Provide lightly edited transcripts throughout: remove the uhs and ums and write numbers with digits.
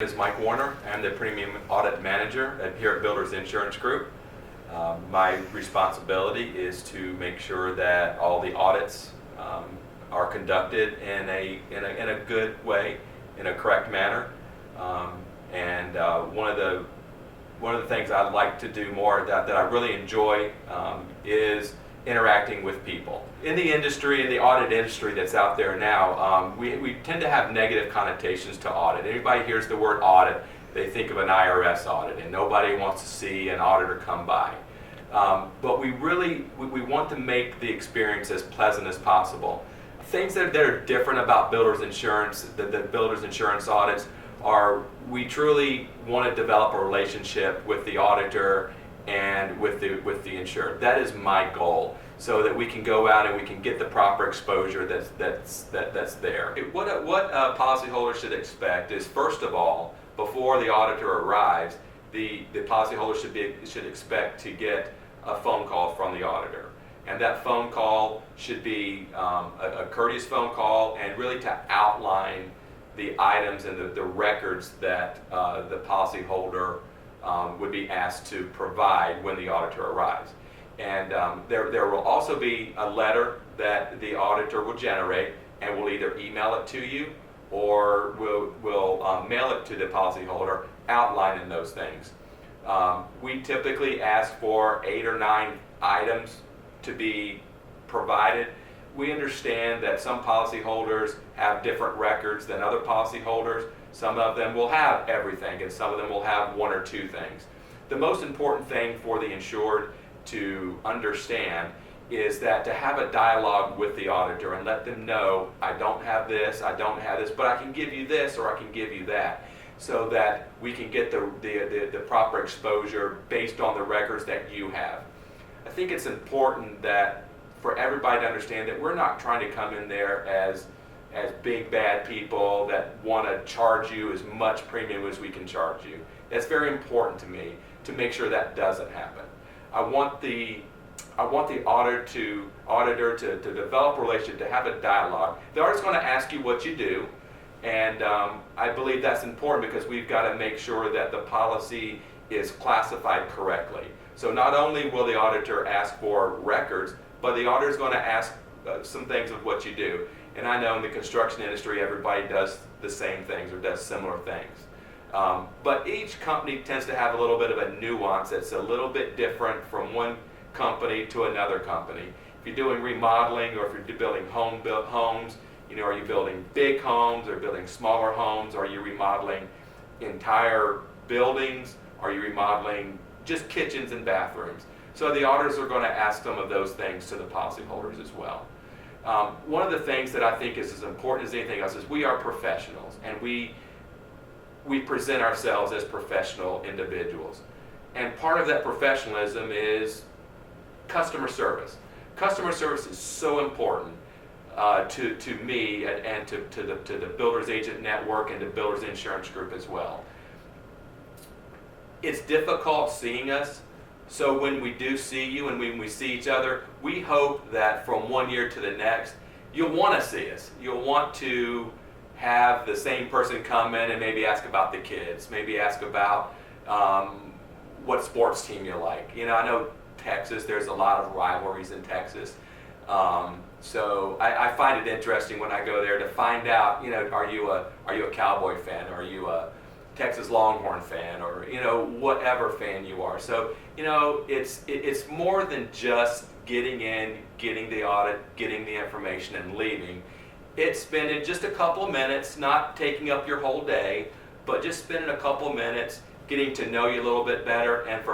Is Mike Warner. I'm the Premium Audit Manager here at Builders Insurance Group. My responsibility is to make sure that all the audits are conducted in a good way, in a correct manner. One of the things I like to do more that I really enjoy is interacting with people. In the industry, in the audit industry that's out there now, we tend to have negative connotations to audit. Anybody hears the word audit, they think of an IRS audit, and nobody wants to see an auditor come by. But we want to make the experience as pleasant as possible. Things that are different about builders insurance, the builders insurance audits, are we truly want to develop a relationship with the auditor and with the insured. That is my goal, so that we can go out and we can get the proper exposure that's there. What a policyholder should expect is, first of all, before the auditor arrives, the policyholder should expect to get a phone call from the auditor. And that phone call should be a courteous phone call, and really to outline the items and the records that the policyholder would be asked to provide when the auditor arrives. And there will also be a letter that the auditor will generate, and will either email it to you or will mail it to the policyholder outlining those things. We typically ask for 8 or 9 items to be provided. We understand that some policyholders have different records than other policyholders. Some of them will have everything, and some of them will have 1 or 2 things. The most important thing for the insured to understand is that to have a dialogue with the auditor and let them know, I don't have this, but I can give you this or I can give you that, so that we can get the proper exposure based on the records that you have. I think it's important that for everybody to understand that we're not trying to come in there as big bad people that want to charge you as much premium as we can charge you. That's very important to me, to make sure that doesn't happen. I want the auditor to develop a relationship, to have a dialogue. The auditor's going to ask you what you do, and I believe that's important because we've got to make sure that the policy is classified correctly. So not only will the auditor ask for records, but the auditor is going to ask some things of what you do. And I know in the construction industry, everybody does the same things or does similar things. But each company tends to have a little bit of a nuance that's a little bit different from one company to another company. If you're doing remodeling, or if you're building homes, are you building big homes or building smaller homes? Are you remodeling entire buildings? Are you remodeling just kitchens and bathrooms? So the auditors are going to ask some of those things to the policyholders as well. One of the things that I think is as important as anything else is we are professionals, and we present ourselves as professional individuals. And part of that professionalism is customer service. Customer service is so important to me and to the Builders Agent Network and the Builders Insurance Group as well. It's difficult seeing us. So when we do see you and when we see each other, we hope that from one year to the next, you'll want to see us. You'll want to have the same person come in and maybe ask about the kids, maybe ask about what sports team you like. I know Texas, there's a lot of rivalries in Texas. So I find it interesting when I go there to find out, are you a Cowboy fan? Are you a Texas Longhorn fan, or whatever fan you are? So it's more than just getting in, getting the audit, getting the information, and leaving. It's spending just a couple of minutes, not taking up your whole day, but just spending a couple of minutes getting to know you a little bit better, and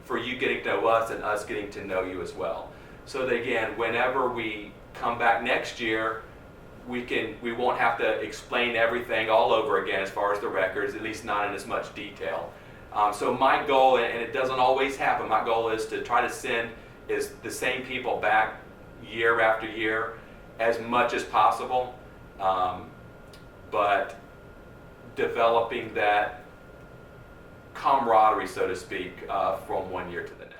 for you getting to know us and us getting to know you as well. So that again, whenever we come back next year, we won't have to explain everything all over again as far as the records, at least not in as much detail. So my goal, and it doesn't always happen, my goal is to try to send the same people back year after year as much as possible, but developing that camaraderie, so to speak, from one year to the next.